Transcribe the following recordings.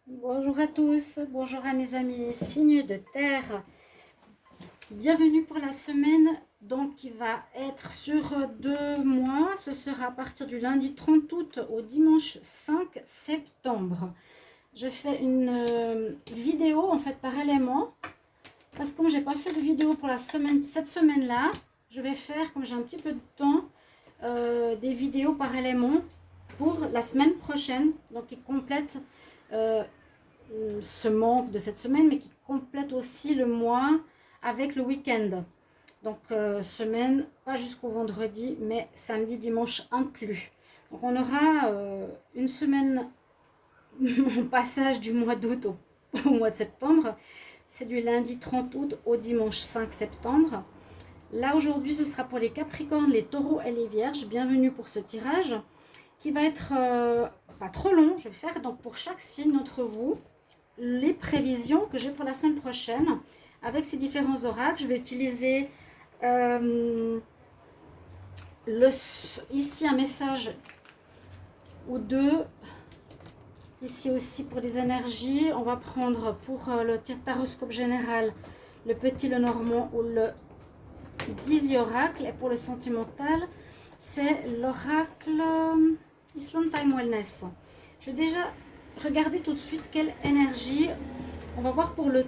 Bonjour à tous, bonjour à mes amis signes de terre. Bienvenue pour la semaine donc qui va être sur 2 mois. Ce sera à partir du lundi 30 août au dimanche 5 septembre. Je fais une vidéo en fait par élément parce que comme j'ai pas fait de vidéo pour la semaine, cette semaine-là, je vais faire comme j'ai un petit peu de temps des vidéos par élément pour la semaine prochaine, donc qui complète ce manque de cette semaine, mais qui complète aussi le mois avec le week-end. Donc semaine, pas jusqu'au vendredi, mais samedi, dimanche inclus. Donc on aura une semaine en passage du mois d'août au mois de septembre. C'est du lundi 30 août au dimanche 5 septembre. Là aujourd'hui ce sera pour les Capricornes, les Taureaux et les Vierges. Bienvenue pour ce tirage qui va être pas trop long. Je vais faire donc pour chaque signe d'entre vous les prévisions que j'ai pour la semaine prochaine avec ces différents oracles. Je vais utiliser ici un message ou deux, ici aussi pour les énergies. On va prendre pour le taroscope général le petit, le normand ou le Dizzy oracle, et pour le sentimental c'est l'oracle Island Time Wellness. Je vais déjà regarder tout de suite quelle énergie on va voir pour le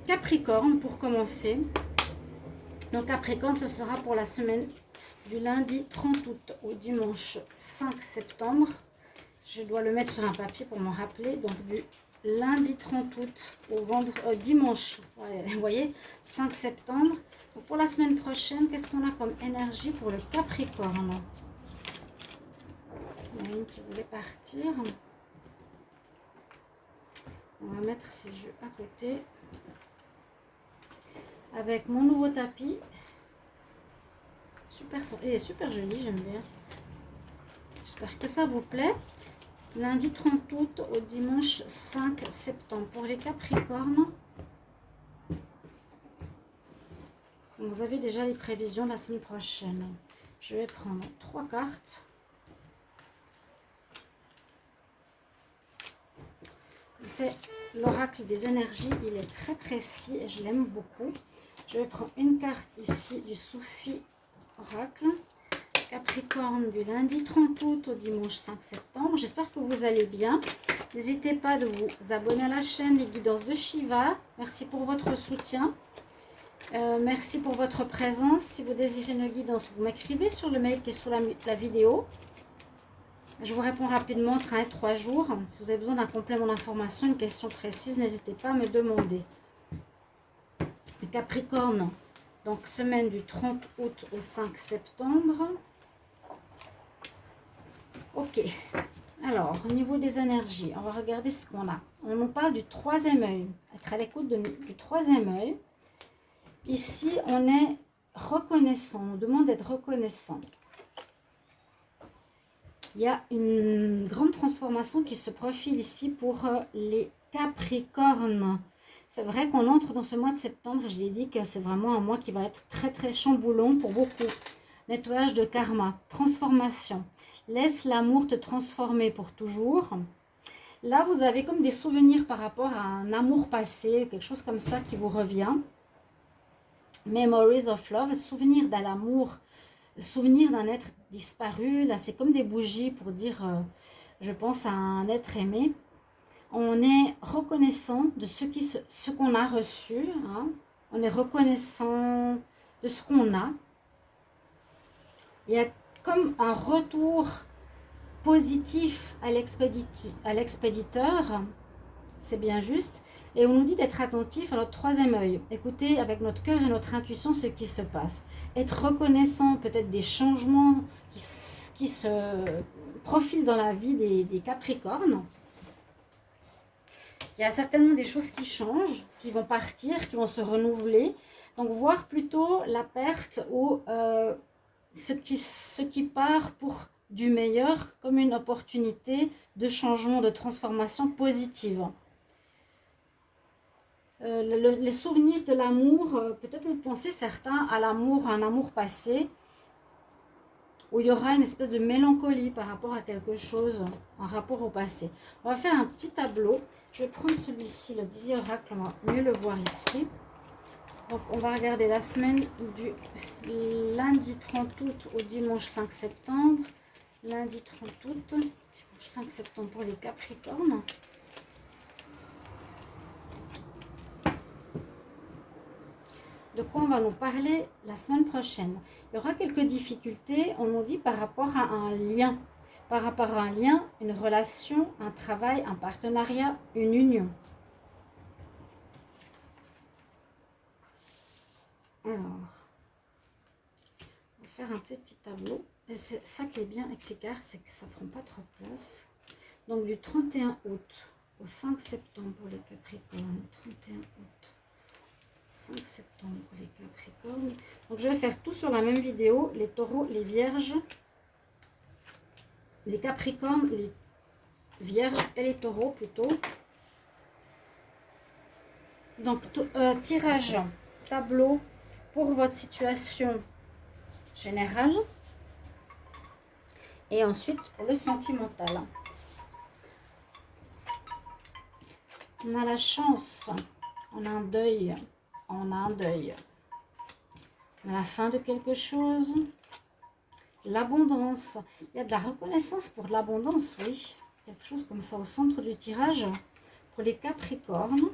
Capricorne pour commencer. Donc Capricorne, ce sera pour la semaine du lundi 30 août au dimanche 5 septembre. Je dois le mettre sur un papier pour m'en rappeler. Donc du lundi 30 août au dimanche, vous voyez, 5 septembre. Donc pour la semaine prochaine, qu'est-ce qu'on a comme énergie pour le Capricorne? Il y en a une qui voulait partir. On va mettre ces jeux à côté. Avec mon nouveau tapis. Super, il est super joli, j'aime bien. J'espère que ça vous plaît. Lundi 30 août au dimanche 5 septembre. Pour les Capricornes, vous avez déjà les prévisions de la semaine prochaine. Je vais prendre 3 cartes. C'est l'oracle des énergies. Il est très précis et je l'aime beaucoup. Je vais prendre une carte ici du Soufi oracle. Capricorne du lundi 30 août au dimanche 5 septembre. J'espère que vous allez bien. N'hésitez pas de vous abonner à la chaîne Les Guidances de Shiva. Merci pour votre soutien. Merci pour votre présence. Si vous désirez une guidance, vous m'écrivez sur le mail qui est sous la vidéo. Je vous réponds rapidement entre 1 et 3 jours. Si vous avez besoin d'un complément d'information, une question précise, n'hésitez pas à me demander. Le Capricorne, donc semaine du 30 août au 5 septembre. Ok, alors au niveau des énergies, on va regarder ce qu'on a. On nous parle du troisième œil, être à l'écoute du troisième œil. Ici, on est reconnaissant, on nous demande d'être reconnaissant. Il y a une grande transformation qui se profile ici pour les Capricornes. C'est vrai qu'on entre dans ce mois de septembre, je l'ai dit que c'est vraiment un mois qui va être très très chamboulant pour beaucoup. Nettoyage de karma, transformation. Laisse l'amour te transformer pour toujours. Là, vous avez comme des souvenirs par rapport à un amour passé, quelque chose comme ça qui vous revient. Memories of love, souvenir d'un amour, souvenir d'un être disparu. Là, c'est comme des bougies pour dire, je pense à un être aimé. On est reconnaissant de ce qu'on a reçu. Hein. On est reconnaissant de ce qu'on a. Il y a comme un retour positif à l'expéditeur, c'est bien juste, et on nous dit d'être attentif à notre troisième œil, écouter avec notre cœur et notre intuition ce qui se passe, être reconnaissant peut-être des changements qui se profilent dans la vie des Capricornes. Il y a certainement des choses qui changent, qui vont partir, qui vont se renouveler, donc voir plutôt la perte ou ce qui part pour du meilleur comme une opportunité de changement, de transformation positive. Les souvenirs de l'amour, peut-être vous pensez certains à l'amour, un amour passé, où il y aura une espèce de mélancolie par rapport à quelque chose, en rapport au passé. On va faire un petit tableau. Je vais prendre celui-ci, le Dizzy Oracle, on va mieux le voir ici. Donc, on va regarder la semaine du lundi 30 août au dimanche 5 septembre. Lundi 30 août, dimanche 5 septembre pour les Capricornes. De quoi on va nous parler la semaine prochaine? Il y aura quelques difficultés, on nous dit par rapport à un lien. Par rapport à un lien, une relation, un travail, un partenariat, une union. Alors, on va faire un petit tableau. Et c'est ça qui est bien avec ces cartes, c'est que ça ne prend pas trop de place. Donc du 31 août au 5 septembre pour les Capricornes. 31 août. 5 septembre pour les Capricornes. Donc je vais faire tout sur la même vidéo. Les taureaux, les vierges, les Capricornes, les vierges et les taureaux plutôt. Donc tirage tableau pour votre situation générale. Et ensuite pour le sentimental. On a la chance. On a un deuil. On a un deuil. On a la fin de quelque chose. L'abondance. Il y a de la reconnaissance pour l'abondance, oui. Quelque chose comme ça au centre du tirage. Pour les Capricornes.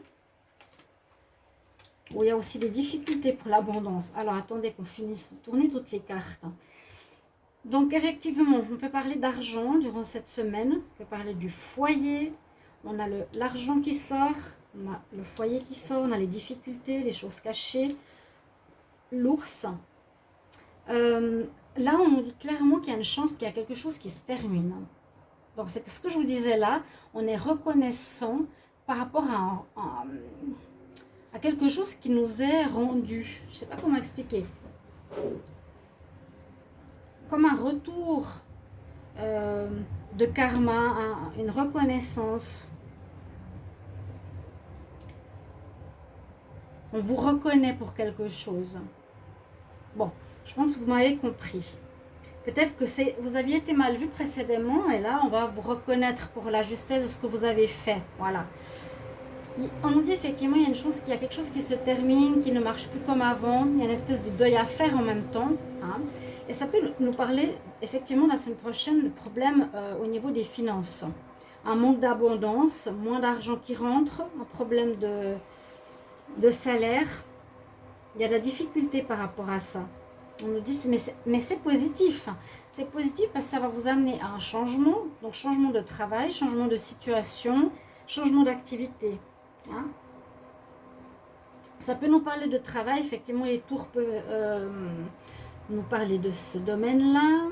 Où il y a aussi des difficultés pour l'abondance. Alors, attendez qu'on finisse de tourner toutes les cartes. Donc, effectivement, on peut parler d'argent durant cette semaine. On peut parler du foyer. On a l'argent qui sort. On a le foyer qui sort. On a les difficultés, les choses cachées. L'ours. Là, on nous dit clairement qu'il y a une chance qu'il y a quelque chose qui se termine. Donc, c'est ce que je vous disais là. On est reconnaissant par rapport à quelque chose qui nous est rendu. Je ne sais pas comment expliquer. Comme un retour de karma, une reconnaissance. On vous reconnaît pour quelque chose. Bon, je pense que vous m'avez compris. Peut-être que vous aviez été mal vu précédemment et là, on va vous reconnaître pour la justesse de ce que vous avez fait. Voilà. On nous dit effectivement, il y a quelque chose qui se termine, qui ne marche plus comme avant. Il y a une espèce de deuil à faire en même temps. Hein. Et ça peut nous parler effectivement la semaine prochaine de problèmes au niveau des finances. Un manque d'abondance, moins d'argent qui rentre, un problème de salaire. Il y a de la difficulté par rapport à ça. On nous dit, mais c'est positif. C'est positif parce que ça va vous amener à un changement. Donc changement de travail, changement de situation, changement d'activité. Hein? Ça peut nous parler de travail. Effectivement, les tours peuvent nous parler de ce domaine-là.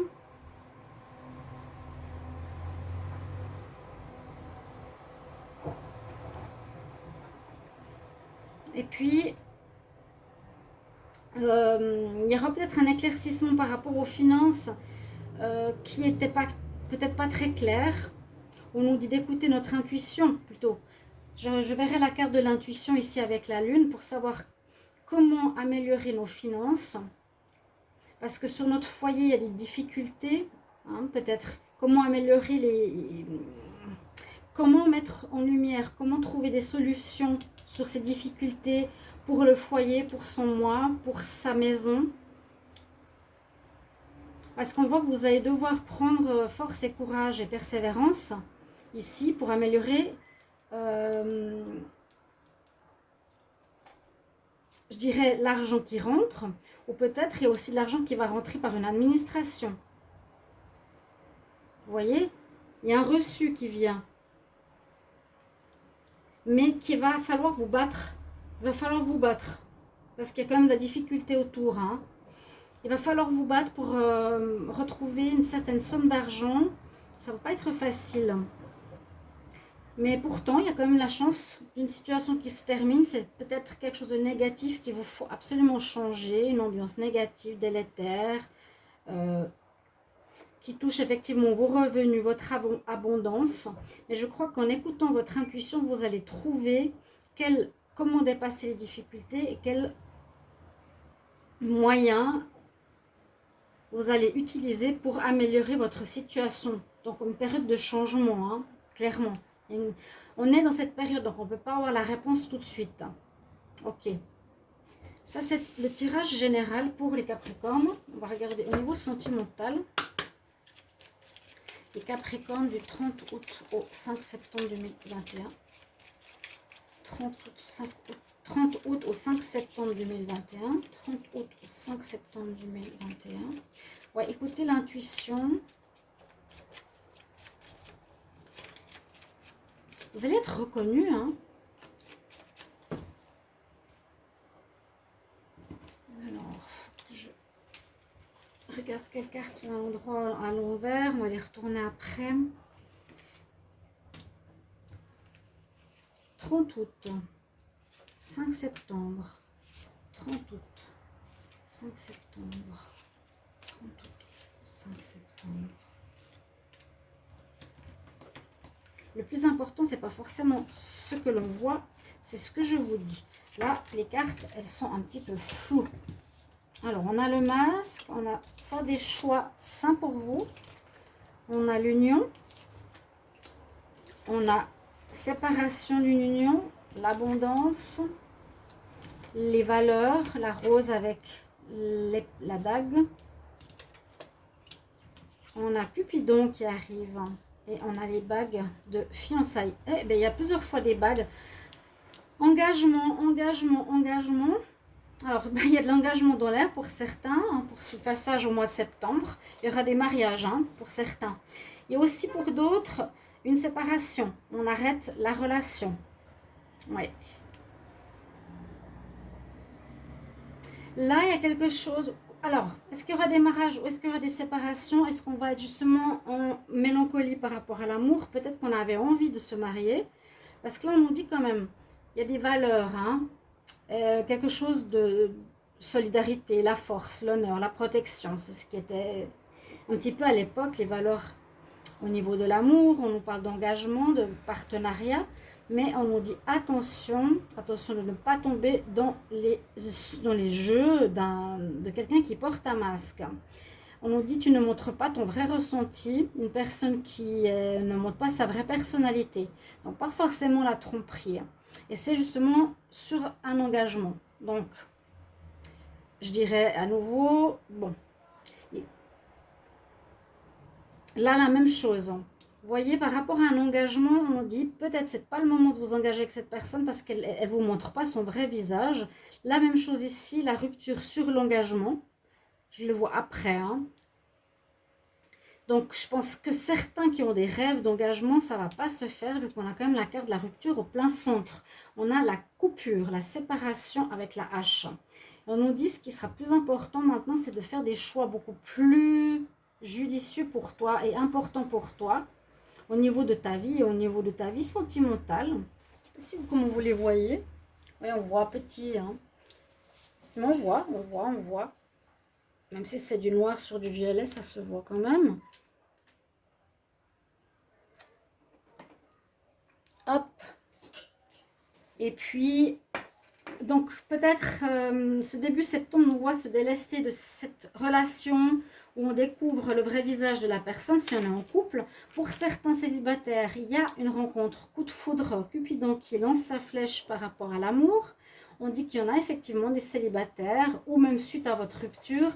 Et puis, il y aura peut-être un éclaircissement par rapport aux finances qui n'était peut-être pas très clair. On nous dit d'écouter notre intuition plutôt. Je verrai la carte de l'intuition ici avec la lune pour savoir comment améliorer nos finances. Parce que sur notre foyer, il y a des difficultés. Hein, peut-être comment améliorer comment mettre en lumière, comment trouver des solutions sur ces difficultés pour le foyer, pour son moi, pour sa maison. Parce qu'on voit que vous allez devoir prendre force et courage et persévérance ici pour améliorer, je dirais, l'argent qui rentre, ou peut-être il y a aussi de l'argent qui va rentrer par une administration. Vous voyez, il y a un reçu qui vient, mais qu'il va falloir vous battre. Il va falloir vous battre, parce qu'il y a quand même de la difficulté autour. Hein. Il va falloir vous battre pour retrouver une certaine somme d'argent. Ça ne va pas être facile. Mais pourtant, il y a quand même la chance d'une situation qui se termine. C'est peut-être quelque chose de négatif qu'il vous faut absolument changer. Une ambiance négative, délétère, qui touche effectivement vos revenus, votre abondance. Mais je crois qu'en écoutant votre intuition, vous allez trouver comment dépasser les difficultés et quels moyens vous allez utiliser pour améliorer votre situation. Donc, une période de changement, hein, clairement. On est dans cette période, donc on ne peut pas avoir la réponse tout de suite. Ok. Ça, c'est le tirage général pour les Capricornes. On va regarder au niveau sentimental. Les Capricornes du 30 août au 5 septembre 2021. 30 août au 5 septembre 2021. 30 août au 5 septembre 2021. Ouais, écoutez l'intuition. Vous allez être reconnu, hein. Alors, je regarde quelle carte sont à l'endroit à l'envers. On va les retourner après. 30 août, 5 septembre, 30 août, 5 septembre, 30 août, 5 septembre. Le plus important, c'est pas forcément ce que l'on voit, c'est ce que je vous dis. Là, les cartes, elles sont un petit peu floues. Alors, on a le masque, on a fait des choix sains pour vous. On a l'union. On a séparation d'une union, l'abondance, les valeurs, la rose avec la dague. On a Cupidon qui arrive et on a les bagues de fiançailles. Eh bien, il y a plusieurs fois des bagues. Engagement, engagement, engagement. Alors, il y a de l'engagement dans l'air pour certains, hein, pour ce passage au mois de septembre. Il y aura des mariages, hein, pour certains. Et aussi pour d'autres, une séparation. On arrête la relation. Oui. Là, il y a quelque chose. Alors, est-ce qu'il y aura des mariages ou est-ce qu'il y aura des séparations? Est-ce qu'on va être justement en mélancolie par rapport à l'amour? Peut-être qu'on avait envie de se marier. Parce que là, on nous dit quand même, il y a des valeurs, hein. Quelque chose de solidarité, la force, l'honneur, la protection. C'est ce qui était un petit peu à l'époque les valeurs au niveau de l'amour. On nous parle d'engagement, de partenariat, mais on nous dit attention, attention de ne pas tomber dans les jeux de quelqu'un qui porte un masque. On nous dit tu ne montres pas ton vrai ressenti, une personne qui ne montre pas sa vraie personnalité. Donc pas forcément la tromperie. Et c'est justement sur un engagement. Donc, je dirais à nouveau, bon, là, la même chose. Vous voyez, par rapport à un engagement, on dit peut-être c'est pas le moment de vous engager avec cette personne parce qu'elle ne vous montre pas son vrai visage. La même chose ici, la rupture sur l'engagement. Je le vois après, hein. Donc, je pense que certains qui ont des rêves d'engagement, ça ne va pas se faire vu qu'on a quand même la carte de la rupture au plein centre. On a la coupure, la séparation avec la hache. On nous dit ce qui sera plus important maintenant, c'est de faire des choix beaucoup plus judicieux pour toi et importants pour toi au niveau de ta vie et au niveau de ta vie sentimentale. Je ne sais pas si comment vous les voyez. Oui, on voit petit, hein. Mais on voit. Même si c'est du noir sur du violet, ça se voit quand même. Hop. Et puis, donc peut-être ce début septembre nous voit se délester de cette relation où on découvre le vrai visage de la personne si on est en couple. Pour certains célibataires, il y a une rencontre coup de foudre, Cupidon qui lance sa flèche par rapport à l'amour. On dit qu'il y en a effectivement des célibataires ou même suite à votre rupture,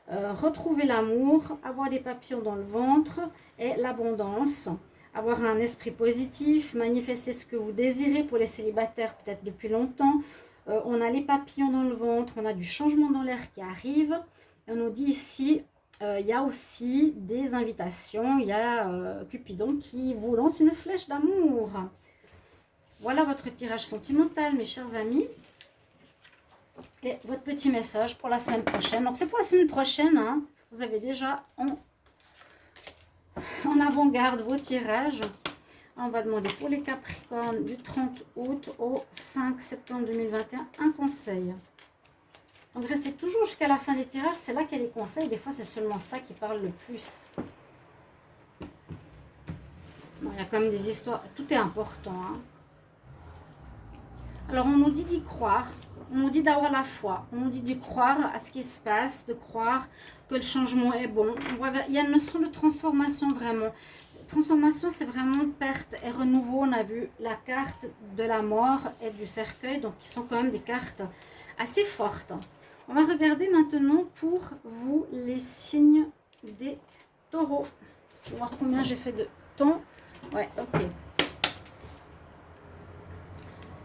retrouver l'amour, avoir des papillons dans le ventre et l'abondance. Avoir un esprit positif, manifester ce que vous désirez pour les célibataires peut-être depuis longtemps. On a les papillons dans le ventre, on a du changement dans l'air qui arrive. On nous dit ici, il y a aussi des invitations, il y a Cupidon qui vous lance une flèche d'amour. Voilà votre tirage sentimental, mes chers amis. Et votre petit message pour la semaine prochaine. Donc c'est pour la semaine prochaine, hein. Vous avez déjà en avant-garde vos tirages. On va demander pour les Capricornes du 30 août au 5 septembre 2021 un conseil. Donc restez toujours jusqu'à la fin des tirages, c'est là qu'il y a les conseils. Des fois c'est seulement ça qui parle le plus. Non, il y a quand même des histoires, tout est important, hein. Alors on nous dit d'y croire. On nous dit d'avoir la foi. On nous dit d'y croire à ce qui se passe, de croire que le changement est bon. Il y a une notion de transformation vraiment. Transformation, c'est vraiment perte et renouveau. On a vu la carte de la mort et du cercueil, donc qui sont quand même des cartes assez fortes. On va regarder maintenant pour vous les signes des taureaux. Je vais voir combien j'ai fait de temps. Ouais, ok.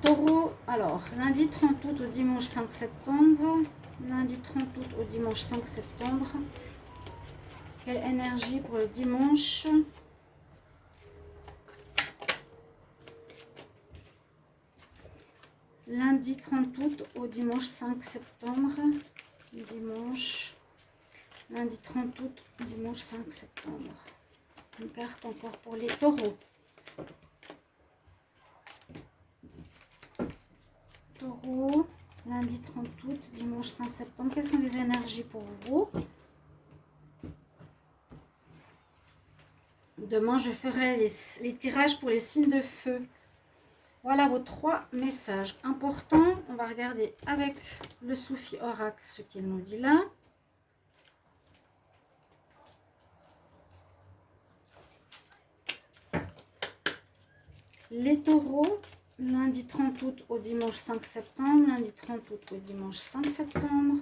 Taureau, alors, lundi 30 août au dimanche 5 septembre. Lundi 30 août au dimanche 5 septembre. Quelle énergie pour le dimanche? Lundi 30 août au dimanche 5 septembre. Dimanche. Lundi 30 août, dimanche 5 septembre. Une carte encore pour les taureaux. Taureau, lundi 30 août, dimanche 5 septembre. Quelles sont les énergies pour vous? Demain, je ferai les tirages pour les signes de feu. Voilà vos 3 messages importants. On va regarder avec le Soufi Oracle ce qu'il nous dit là. Les taureaux, lundi 30 août au dimanche 5 septembre. Lundi 30 août au dimanche 5 septembre.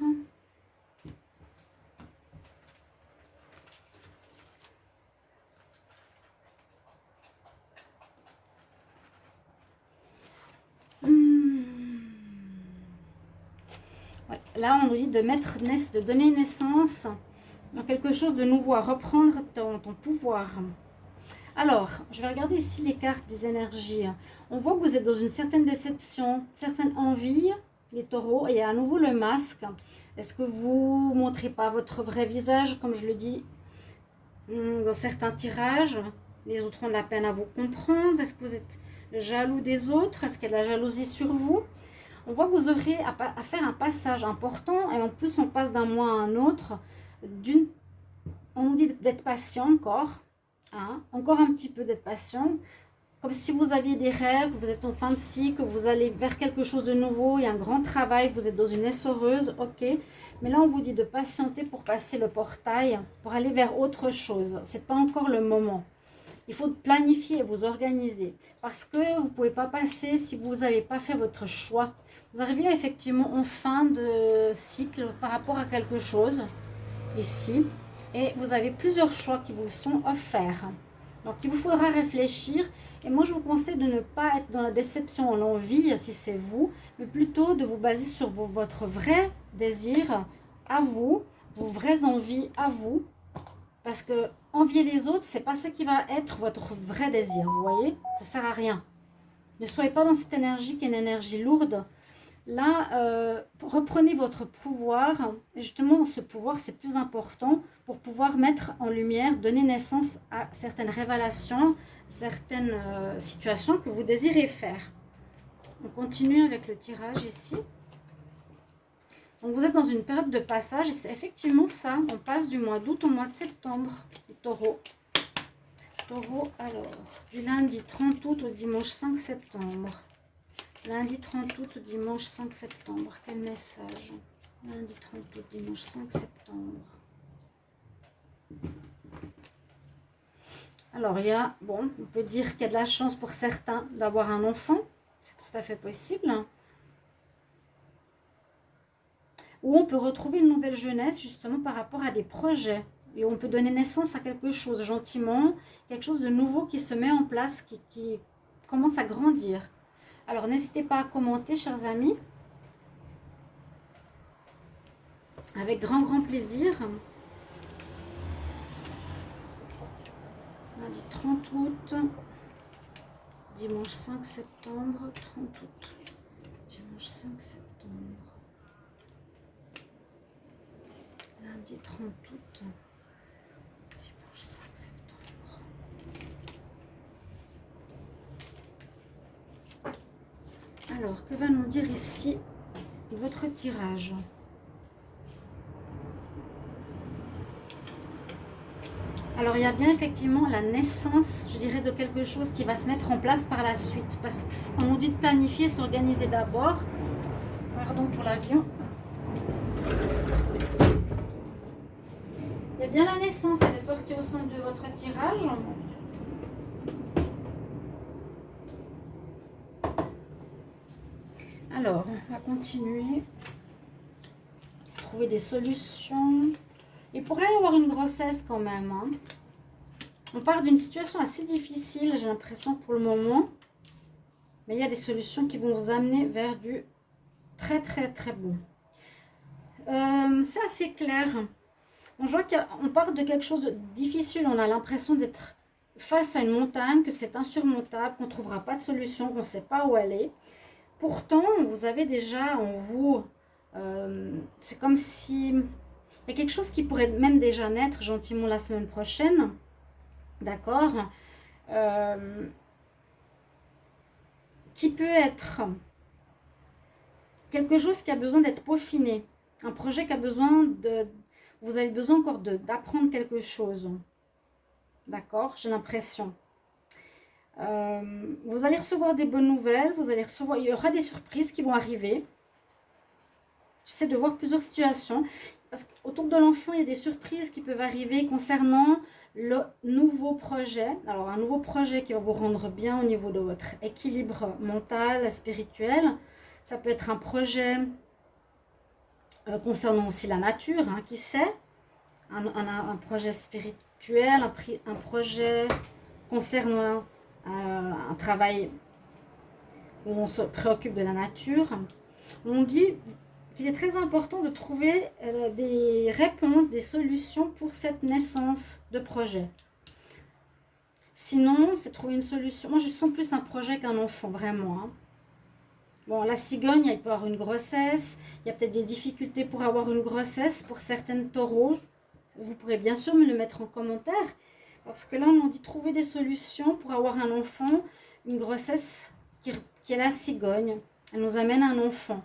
Ouais, là, on nous dit de donner naissance à quelque chose de nouveau, à reprendre ton pouvoir. Alors, je vais regarder ici les cartes des énergies. On voit que vous êtes dans une certaine déception, certaine envie, les taureaux, et à nouveau le masque. Est-ce que vous ne montrez pas votre vrai visage, comme je le dis dans certains tirages? Les autres ont de la peine à vous comprendre. Est-ce que vous êtes jaloux des autres? Est-ce qu'il y a de la jalousie sur vous? On voit que vous aurez à faire un passage important, et en plus on passe d'un mois à un autre. On nous dit d'être patient encore. Hein, encore un petit peu d'être patient, comme si vous aviez des rêves, vous êtes en fin de cycle, vous allez vers quelque chose de nouveau, il y a un grand travail, vous êtes dans une essoreuse, ok, mais là on vous dit de patienter pour passer le portail, pour aller vers autre chose. C'est pas encore le moment. Il faut planifier et vous organiser, parce que vous ne pouvez pas passer si vous n'avez pas fait votre choix. Vous arrivez effectivement en fin de cycle par rapport à quelque chose ici. Et vous avez plusieurs choix qui vous sont offerts. Donc, il vous faudra réfléchir. Et moi, je vous conseille de ne pas être dans la déception, l'envie, si c'est vous, mais plutôt de vous baser sur votre vrai désir à vous, vos vraies envies à vous. Parce que envier les autres, c'est pas ça qui va être votre vrai désir. Vous voyez, ça sert à rien. Ne soyez pas dans cette énergie qui est une énergie lourde. Là, reprenez votre pouvoir. Et justement, ce pouvoir, c'est plus important pour pouvoir mettre en lumière, donner naissance à certaines révélations, certaines situations que vous désirez faire. On continue avec le tirage ici. Donc, vous êtes dans une période de passage et c'est effectivement ça. On passe du mois d'août au mois de septembre, les taureaux. Taureau, alors, du lundi 30 août au dimanche 5 septembre. Lundi 30 août, dimanche 5 septembre. Quel message? Lundi 30 août, dimanche 5 septembre. Alors, il y a, bon, on peut dire qu'il y a de la chance pour certains d'avoir un enfant. C'est tout à fait possible. Ou on peut retrouver une nouvelle jeunesse, justement, par rapport à des projets. Et on peut donner naissance à quelque chose gentiment, quelque chose de nouveau qui se met en place, qui commence à grandir. Alors, n'hésitez pas à commenter, chers amis. Avec grand, grand plaisir. Lundi 30 août. Dimanche 5 septembre. 30 août. Dimanche 5 septembre. Lundi 30 août. Dimanche 5 septembre. Alors, que va nous dire ici votre tirage? Alors, il y a bien effectivement la naissance, je dirais, de quelque chose qui va se mettre en place par la suite. Parce qu'on nous dit de planifier, s'organiser d'abord. Pardon pour l'avion. Il y a bien la naissance, elle est sortie au centre de votre tirage. Alors, on va continuer. Trouver des solutions. Il pourrait y avoir une grossesse quand même. Hein. On part d'une situation assez difficile, j'ai l'impression pour le moment. Mais il y a des solutions qui vont vous amener vers du très bon. C'est assez clair. On voit qu'on part de quelque chose de difficile. On a l'impression d'être face à une montagne, que c'est insurmontable, qu'on ne trouvera pas de solution, qu'on ne sait pas où aller. Pourtant, vous avez déjà en vous... c'est comme si... Il y a quelque chose qui pourrait même déjà naître gentiment la semaine prochaine. D'accord, qui peut être quelque chose qui a besoin d'être peaufiné, un projet qui a besoin de... Vous avez besoin encore d'apprendre quelque chose. D'accord, j'ai l'impression. Vous allez recevoir des bonnes nouvelles, il y aura des surprises qui vont arriver. J'essaie de voir plusieurs situations. Parce qu'autour de l'enfant, il y a des surprises qui peuvent arriver concernant le nouveau projet. Alors, un nouveau projet qui va vous rendre bien au niveau de votre équilibre mental, spirituel. Ça peut être un projet concernant aussi la nature, hein, qui sait. Un projet spirituel, un projet concernant un travail où on se préoccupe de la nature. On dit... Il est très important de trouver des réponses, des solutions pour cette naissance de projet. Sinon, c'est trouver une solution. Moi, je sens plus un projet qu'un enfant, vraiment. Hein. Bon, la cigogne, il peut y avoir une grossesse. Il y a peut-être des difficultés pour avoir une grossesse pour certaines taureaux. Vous pourrez bien sûr me le mettre en commentaire. Parce que là, on dit trouver des solutions pour avoir un enfant, une grossesse qui est la cigogne. Elle nous amène un enfant.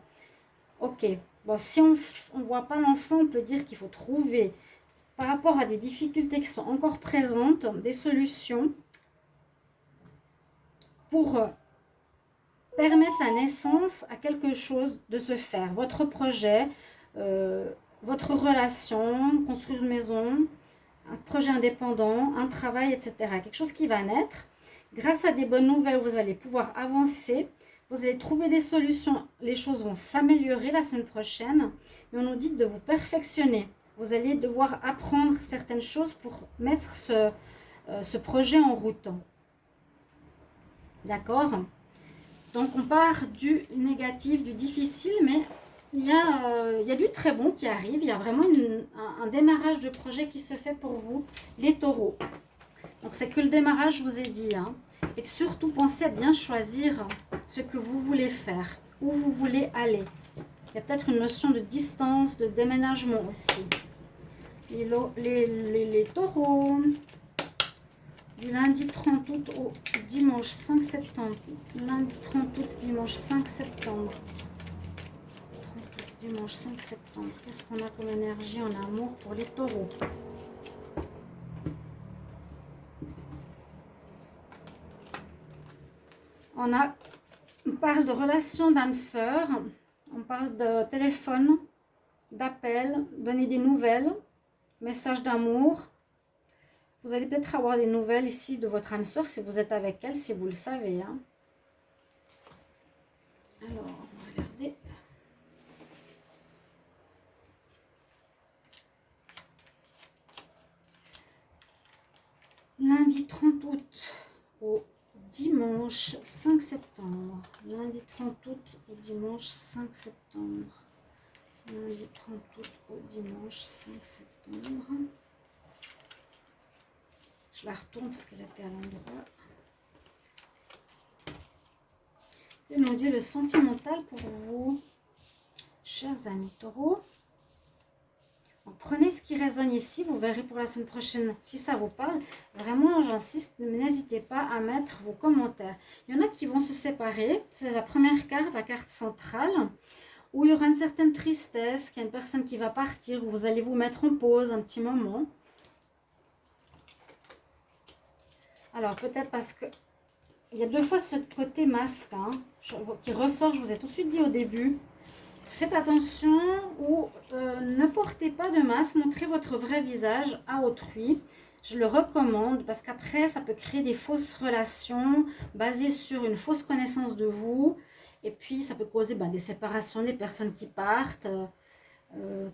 Ok, bon, si on ne voit pas l'enfant, on peut dire qu'il faut trouver, par rapport à des difficultés qui sont encore présentes, des solutions pour permettre la naissance à quelque chose de se faire. Votre projet, votre relation, construire une maison, un projet indépendant, un travail, etc. Quelque chose qui va naître. Grâce à des bonnes nouvelles, vous allez pouvoir avancer. Vous allez trouver des solutions, les choses vont s'améliorer la semaine prochaine, mais on nous dit de vous perfectionner. Vous allez devoir apprendre certaines choses pour mettre ce projet en route. D'accord? Donc on part du négatif, du difficile, mais il y a du très bon qui arrive. Il y a vraiment un démarrage de projet qui se fait pour vous, les taureaux. Donc c'est que le démarrage, je vous ai dit, hein. Et surtout, pensez à bien choisir ce que vous voulez faire, où vous voulez aller. Il y a peut-être une notion de distance, de déménagement aussi. Les taureaux, du lundi 30 août au dimanche 5 septembre. Lundi 30 août, dimanche 5 septembre. 30 août, dimanche 5 septembre. Qu'est-ce qu'on a comme énergie en amour pour les taureaux ? On parle de relations d'âme-sœur, on parle de téléphone, d'appel, donner des nouvelles, messages d'amour. Vous allez peut-être avoir des nouvelles ici de votre âme-sœur si vous êtes avec elle, si vous le savez. Hein. Alors, on va regarder. Lundi 30 août au dimanche 5 septembre. Lundi 30 août au dimanche 5 septembre. Lundi 30 août au dimanche 5 septembre. Je la retourne parce qu'elle était à l'endroit. Et nous dit le sentimental pour vous, chers amis taureaux. Donc, prenez ce qui résonne ici, vous verrez pour la semaine prochaine si ça vous parle. Vraiment, j'insiste, n'hésitez pas à mettre vos commentaires. Il y en a qui vont se séparer. C'est la première carte, la carte centrale, où il y aura une certaine tristesse, qu'il y a une personne qui va partir, où vous allez vous mettre en pause un petit moment. Alors, peut-être parce que il y a deux fois ce côté masque hein, qui ressort, je vous ai tout de suite dit au début. faites attention ou ne portez pas de masque, montrez votre vrai visage à autrui. Je le recommande parce qu'après, ça peut créer des fausses relations basées sur une fausse connaissance de vous. Et puis, ça peut causer des séparations, des personnes qui partent,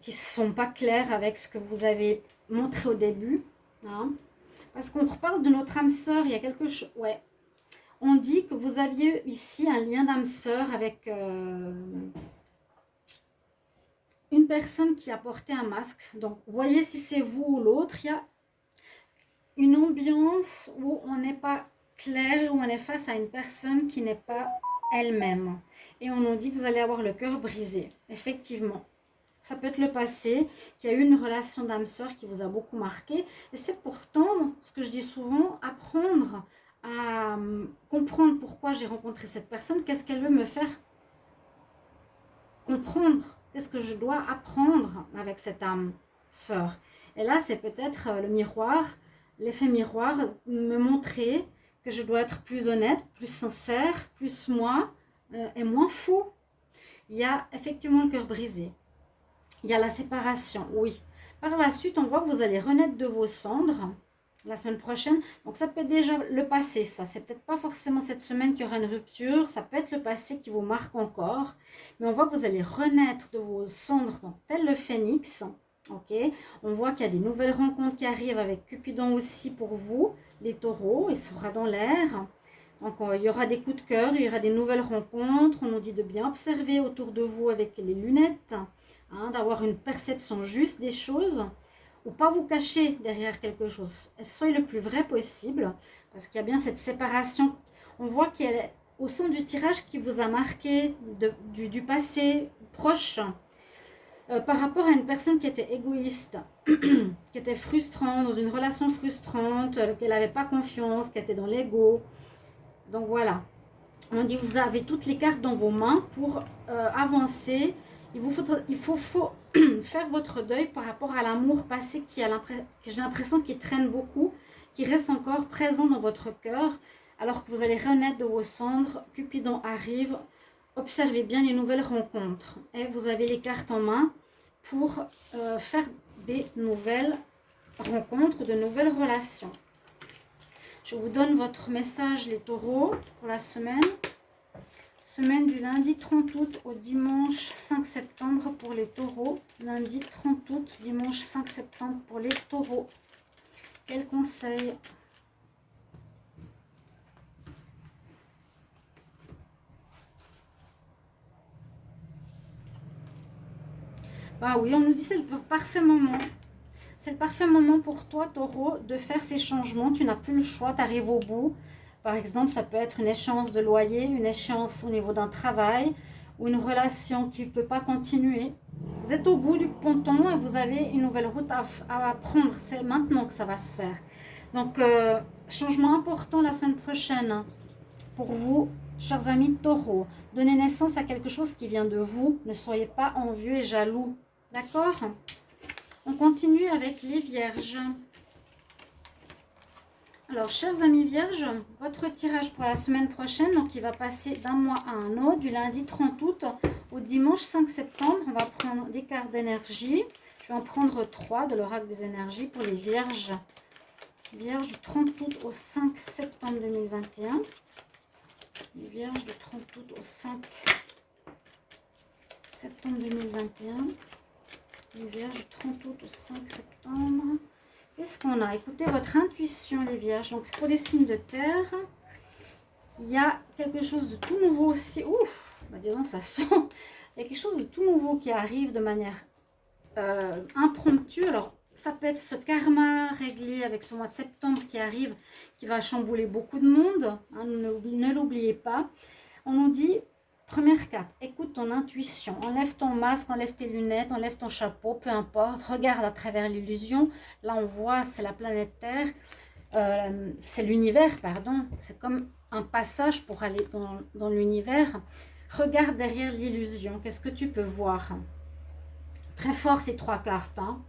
qui ne sont pas claires avec ce que vous avez montré au début. Hein. Parce qu'on reparle de notre âme sœur, il y a quelque chose... Ouais. On dit que vous aviez ici un lien d'âme sœur avec une personne qui a porté un masque. Donc, voyez si c'est vous ou l'autre. Il y a une ambiance où on n'est pas clair, où on est face à une personne qui n'est pas elle-même. Et on nous dit que vous allez avoir le cœur brisé. Effectivement. Ça peut être le passé, qu'il y a eu une relation d'âme sœur qui vous a beaucoup marqué. Et c'est pourtant, ce que je dis souvent, apprendre à comprendre pourquoi j'ai rencontré cette personne, qu'est-ce qu'elle veut me faire comprendre, qu'est-ce que je dois apprendre avec cette âme sœur. Et là, c'est peut-être le miroir, l'effet miroir, me montrer que je dois être plus honnête, plus sincère, plus moi, et moins faux. Il y a effectivement le cœur brisé. Il y a la séparation, oui. Par la suite, on voit que vous allez renaître de vos cendres la semaine prochaine. Donc, ça peut être déjà le passé, ça. C'est peut-être pas forcément cette semaine qu'il y aura une rupture. Ça peut être le passé qui vous marque encore. Mais on voit que vous allez renaître de vos cendres, donc, tel le phénix. Ok. On voit qu'il y a des nouvelles rencontres qui arrivent avec Cupidon aussi pour vous, les taureaux. Il sera dans l'air. Donc, il y aura des coups de cœur, il y aura des nouvelles rencontres. On nous dit de bien observer autour de vous avec les lunettes. D'avoir une perception juste des choses ou pas vous cacher derrière quelque chose. Soyez le plus vrai possible parce qu'il y a bien cette séparation. On voit qu'elle est au son du tirage qui vous a marqué du passé proche par rapport à une personne qui était égoïste, qui était frustrante, dans une relation frustrante, qu'elle n'avait pas confiance, qui était dans l'ego. Donc voilà, on dit vous avez toutes les cartes dans vos mains pour avancer. Il faut faire votre deuil par rapport à l'amour passé que j'ai l'impression qu'il traîne beaucoup, qui reste encore présent dans votre cœur, alors que vous allez renaître de vos cendres. Cupidon arrive, observez bien les nouvelles rencontres. Et vous avez les cartes en main pour faire des nouvelles rencontres, de nouvelles relations. Je vous donne votre message, les taureaux, pour la semaine. Semaine du lundi 30 août au dimanche 5 septembre pour les taureaux. Lundi 30 août, dimanche 5 septembre pour les taureaux. Quel conseil? Bah oui, on nous dit c'est le parfait moment. C'est le parfait moment pour toi, taureau, de faire ces changements. Tu n'as plus le choix, tu arrives au bout. Par exemple, ça peut être une échéance de loyer, une échéance au niveau d'un travail ou une relation qui ne peut pas continuer. Vous êtes au bout du ponton et vous avez une nouvelle route à prendre. C'est maintenant que ça va se faire. Donc, changement important la semaine prochaine pour vous, chers amis taureaux. Donnez naissance à quelque chose qui vient de vous. Ne soyez pas envieux et jaloux. D'accord ? On continue avec les vierges. Alors, chers amis vierges, votre tirage pour la semaine prochaine, donc il va passer d'un mois à un autre, du lundi 30 août au dimanche 5 septembre. On va prendre des cartes d'énergie. Je vais en prendre 3 de l'oracle des énergies pour les vierges. Vierges du 30 août au 5 septembre 2021. Les vierges du 30 août au 5 septembre 2021. Les vierges du 30 août au 5 septembre. Qu'est-ce qu'on a? Écoutez votre intuition, les vierges. Donc, c'est pour les signes de terre. Il y a quelque chose de tout nouveau aussi. Ouf, bah dis donc, ça sent. Il y a quelque chose de tout nouveau qui arrive de manière impromptue. Alors, ça peut être ce karma réglé avec ce mois de septembre qui arrive, qui va chambouler beaucoup de monde. Hein, ne l'oubliez pas. On nous dit... Première carte, écoute ton intuition, enlève ton masque, enlève tes lunettes, enlève ton chapeau, peu importe, regarde à travers l'illusion. Là, on voit, c'est la planète Terre, c'est l'univers, pardon. C'est comme un passage pour aller dans l'univers. Regarde derrière l'illusion, qu'est-ce que tu peux voir? Très fort ces 3 cartes. Hein.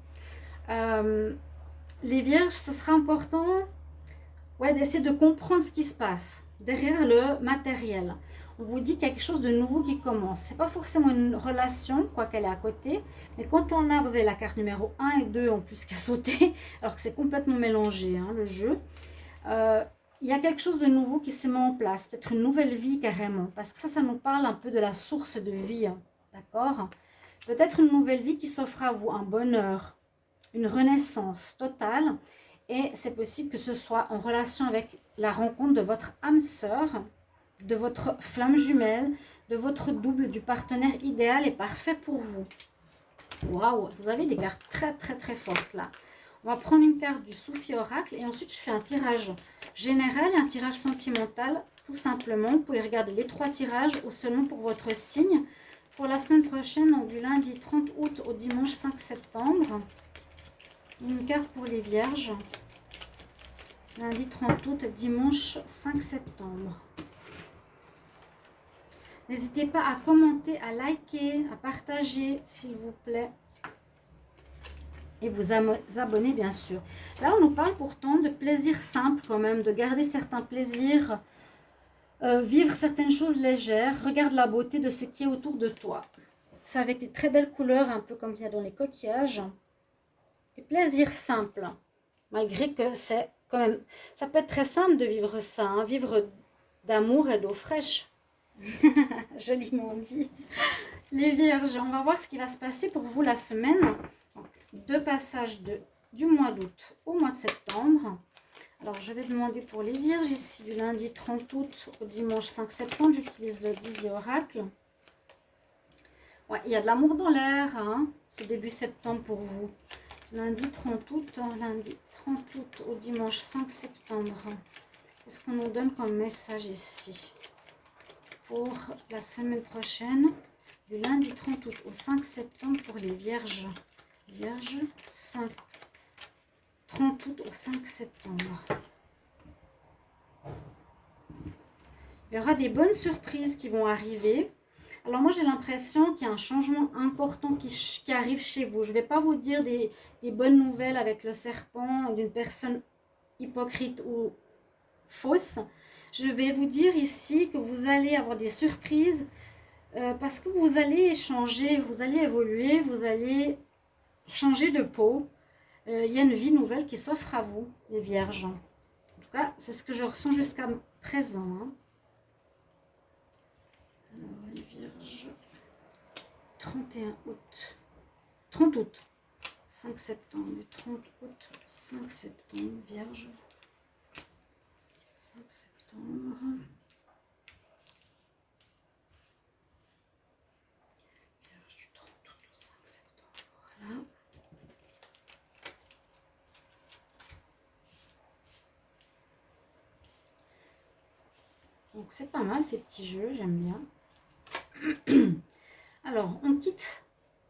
Les vierges, ce sera important d'essayer de comprendre ce qui se passe derrière le matériel. on vous dit qu'il y a quelque chose de nouveau qui commence. C'est pas forcément une relation, quoi qu'elle est à côté, mais quand on a, vous avez la carte numéro 1 et 2 en plus qu'à sauter, alors que c'est complètement mélangé, hein, le jeu. Il y a quelque chose de nouveau qui se met en place, peut-être une nouvelle vie carrément, parce que ça nous parle un peu de la source de vie, hein, d'accord? Peut-être une nouvelle vie qui s'offre à vous, un bonheur, une renaissance totale, et c'est possible que ce soit en relation avec la rencontre de votre âme sœur, de votre flamme jumelle, de votre double, du partenaire idéal et parfait pour vous. Waouh, vous avez des cartes très très très fortes là. On va prendre une carte du Soufi Oracle et ensuite je fais un tirage général et un tirage sentimental, tout simplement. Vous pouvez regarder les 3 tirages ou seulement pour votre signe. Pour la semaine prochaine, donc du lundi 30 août au dimanche 5 septembre. Une carte pour les vierges. Lundi 30 août, dimanche 5 septembre. N'hésitez pas à commenter, à liker, à partager, s'il vous plaît. Et vous abonner, bien sûr. Là, on nous parle pourtant de plaisirs simples quand même, de garder certains plaisirs, vivre certaines choses légères. Regarde la beauté de ce qui est autour de toi. C'est avec des très belles couleurs, un peu comme il y a dans les coquillages. Des plaisirs simples, malgré que c'est quand même... Ça peut être très simple de vivre ça, hein, vivre d'amour et d'eau fraîche. Joliment dit. Les vierges, on va voir ce qui va se passer pour vous la semaine. Donc, 2 passages du mois d'août au mois de septembre. Alors, je vais demander pour les vierges ici du lundi 30 août au dimanche 5 septembre. J'utilise le Dizzy Oracle. Ouais, il y a de l'amour dans l'air, hein, ce début septembre pour vous. Lundi 30 août, au dimanche 5 septembre. Qu'est-ce qu'on nous donne comme message ici pour la semaine prochaine, du lundi 30 août au 5 septembre pour les vierges. Vierges, 30 août au 5 septembre. Il y aura des bonnes surprises qui vont arriver. Alors moi j'ai l'impression qu'il y a un changement important qui arrive chez vous. Je ne vais pas vous dire des bonnes nouvelles avec le serpent d'une personne hypocrite ou fausse. Je vais vous dire ici que vous allez avoir des surprises parce que vous allez changer, vous allez évoluer, vous allez changer de peau. Il y a une vie nouvelle qui s'offre à vous, les vierges. En tout cas, c'est ce que je ressens jusqu'à présent. Hein. Alors, les vierges, 31 août, 30 août, 5 septembre, du 30 août, 5 septembre, vierge, 5 septembre, vierge du 30 août au 5 septembre, voilà. Donc c'est pas mal ces petits jeux, j'aime bien. Alors, on quitte,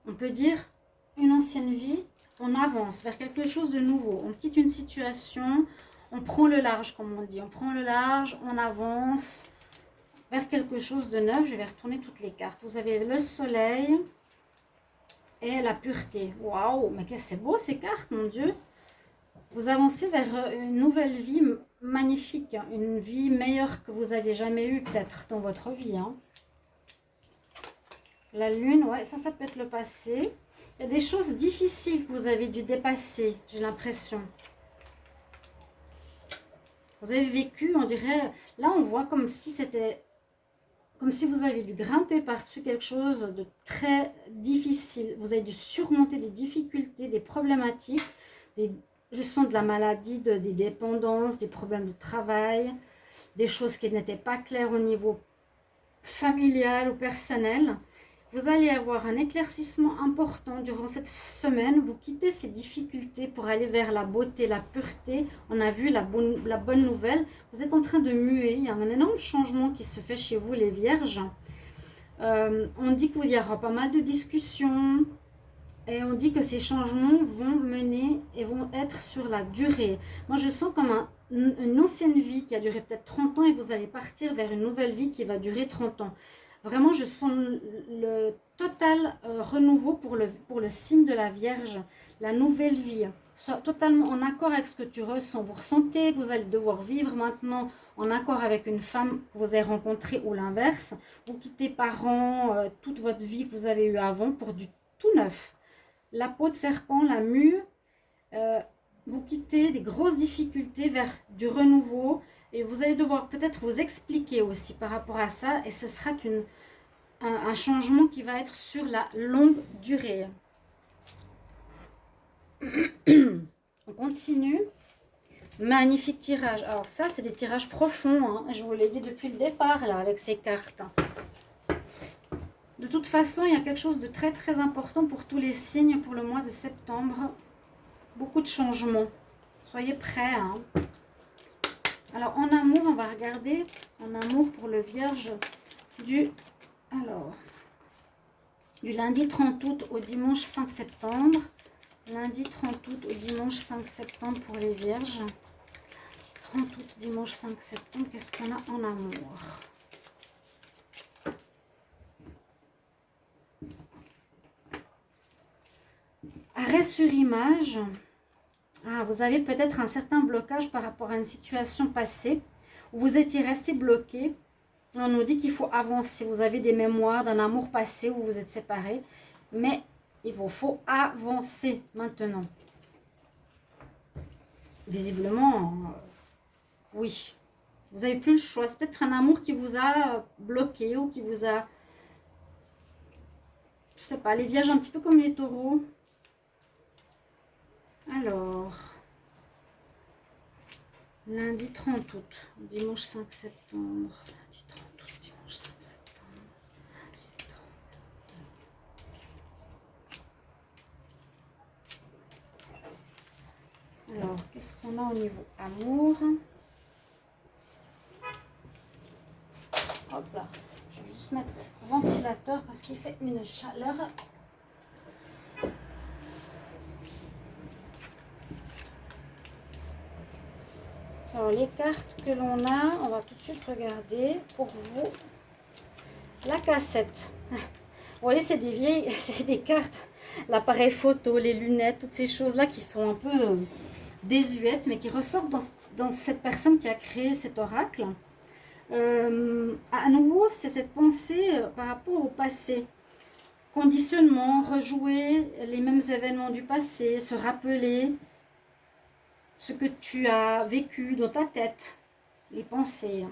on peut dire, une ancienne vie, on avance vers quelque chose de nouveau. On quitte une situation, on prend le large, comme on dit. On prend le large, on avance vers quelque chose de neuf. Je vais retourner toutes les cartes. Vous avez le soleil et la pureté. Waouh, mais qu'est-ce que c'est beau ces cartes, mon Dieu. Vous avancez vers une nouvelle vie magnifique, une vie meilleure que vous avez jamais eue peut-être dans votre vie. Hein. La lune, ouais, ça peut être le passé. Il y a des choses difficiles que vous avez dû dépasser, j'ai l'impression. Vous avez vécu, on dirait, là on voit comme si c'était, comme si vous avez dû grimper par-dessus quelque chose de très difficile. Vous avez dû surmonter des difficultés, des problématiques, je sens de la maladie, des dépendances, des problèmes de travail, des choses qui n'étaient pas claires au niveau familial ou personnel. Vous allez avoir un éclaircissement important durant cette semaine. Vous quittez ces difficultés pour aller vers la beauté, la pureté. On a vu la bonne nouvelle. Vous êtes en train de muer. Il y a un énorme changement qui se fait chez vous, les vierges. On dit qu'il y aura pas mal de discussions. Et on dit que ces changements vont mener et vont être sur la durée. Moi, je sens comme une ancienne vie qui a duré peut-être 30 ans et vous allez partir vers une nouvelle vie qui va durer 30 ans. Vraiment, je sens le total renouveau pour le signe de la Vierge, la nouvelle vie. Sois totalement en accord avec ce que tu ressens. Vous ressentez que vous allez devoir vivre maintenant en accord avec une femme que vous avez rencontrée ou l'inverse. Vous quittez parents, toute votre vie que vous avez eue avant pour du tout neuf. La peau de serpent, la mue, vous quittez des grosses difficultés vers du renouveau et vous allez devoir peut-être vous expliquer aussi par rapport à ça et ce sera un changement qui va être sur la longue durée. On continue. Magnifique tirage. Alors ça, c'est des tirages profonds. Hein. Je vous l'ai dit depuis le départ, là, avec ces cartes. De toute façon, il y a quelque chose de très, très important pour tous les signes pour le mois de septembre. Beaucoup de changements. Soyez prêts. Hein. Alors, en amour, on va regarder. En amour pour le Vierge du lundi 30 août au dimanche 5 septembre. Lundi 30 août au dimanche 5 septembre pour les Vierges. 30 août, dimanche 5 septembre, qu'est-ce qu'on a en amour? Arrêt sur image. Ah, vous avez peut-être un certain blocage par rapport à une situation passée où vous étiez resté bloqué. On nous dit qu'il faut avancer. Vous avez des mémoires d'un amour passé où vous vous êtes séparés. Mais il vous faut avancer maintenant. Visiblement, oui. Vous n'avez plus le choix. C'est peut-être un amour qui vous a bloqué ou qui vous a... Je sais pas, les vierges un petit peu comme les taureaux. Alors, lundi 30 août, dimanche 5 septembre. Lundi 30 août, dimanche 5 septembre. Lundi 30 août. Alors, qu'est-ce qu'on a au niveau amour? Hop là, je vais juste mettre le ventilateur parce qu'il fait une chaleur. Alors, les cartes que l'on a, on va tout de suite regarder pour vous. La cassette. Vous voyez, c'est des vieilles, c'est des cartes. L'appareil photo, les lunettes, toutes ces choses-là qui sont un peu désuètes, mais qui ressortent dans cette personne qui a créé cet oracle. À nouveau, c'est cette pensée par rapport au passé. Conditionnement, rejouer les mêmes événements du passé, se rappeler ce que tu as vécu dans ta tête, les pensées.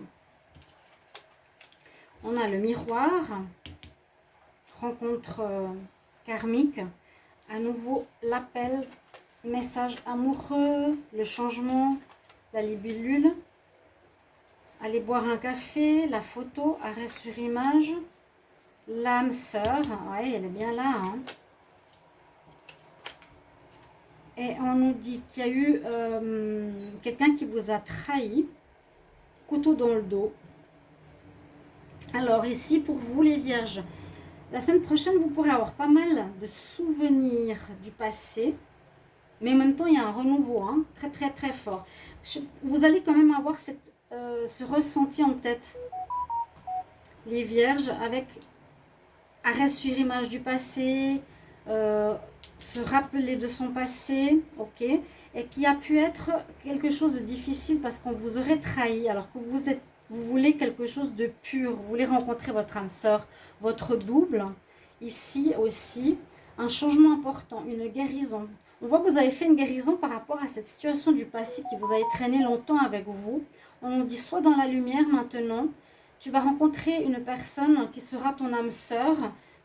On a le miroir, rencontre karmique, à nouveau l'appel, message amoureux, le changement, la libellule, aller boire un café, la photo, arrêt sur image, l'âme sœur, ouais, elle est bien là, hein. Et on nous dit qu'il y a eu quelqu'un qui vous a trahi, couteau dans le dos. Alors ici, pour vous les vierges, la semaine prochaine, vous pourrez avoir pas mal de souvenirs du passé. Mais en même temps, il y a un renouveau, hein, très très très fort. Vous allez quand même avoir ce ressenti en tête. Les vierges, avec arrêt sur image du passé, se rappeler de son passé, ok, et qui a pu être quelque chose de difficile parce qu'on vous aurait trahi, alors que vous voulez quelque chose de pur, vous voulez rencontrer votre âme sœur, votre double. Ici aussi, un changement important, une guérison. On voit que vous avez fait une guérison par rapport à cette situation du passé qui vous a traîné longtemps avec vous. On nous dit soit dans la lumière maintenant, tu vas rencontrer une personne qui sera ton âme sœur,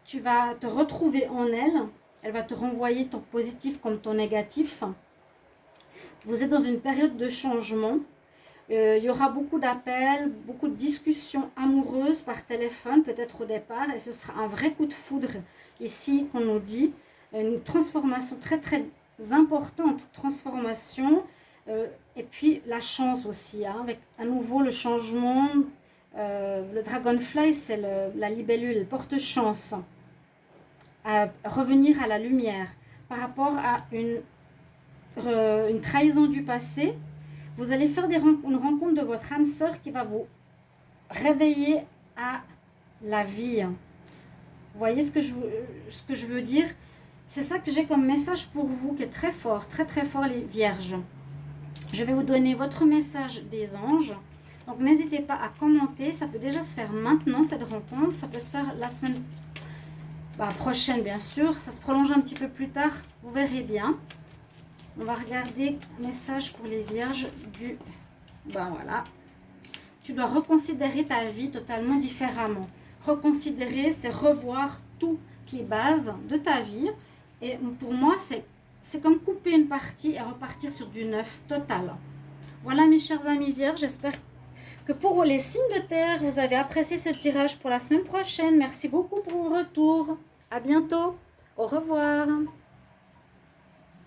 tu vas te retrouver en elle. Elle va te renvoyer ton positif comme ton négatif. Vous êtes dans une période de changement. Il y aura beaucoup d'appels, beaucoup de discussions amoureuses par téléphone, peut-être au départ. Et ce sera un vrai coup de foudre ici qu'on nous dit. Une transformation très très importante. Transformation. Et puis la chance aussi. Hein, avec à nouveau le changement. Le dragonfly, c'est la libellule. Elle porte chance. À revenir à la lumière par rapport à une trahison du passé. Vous allez faire une rencontre de votre âme sœur qui va vous réveiller à la vie. Vous voyez ce que je veux dire? C'est ça que j'ai comme message pour vous, qui est très fort, très très fort, les vierges. Je vais vous donner votre message des anges. Donc n'hésitez pas à commenter, ça peut déjà se faire maintenant cette rencontre, ça peut se faire la semaine prochaine bien sûr, ça se prolonge un petit peu plus tard, vous verrez bien. On va regarder message pour les vierges du... voilà. Tu dois reconsidérer ta vie totalement différemment. Reconsidérer, c'est revoir toutes les bases de ta vie. Et pour moi, c'est comme couper une partie et repartir sur du neuf total. Voilà mes chers amis vierges, j'espère que pour les signes de terre, vous avez apprécié ce tirage pour la semaine prochaine. Merci beaucoup pour vos retours. À bientôt. Au revoir.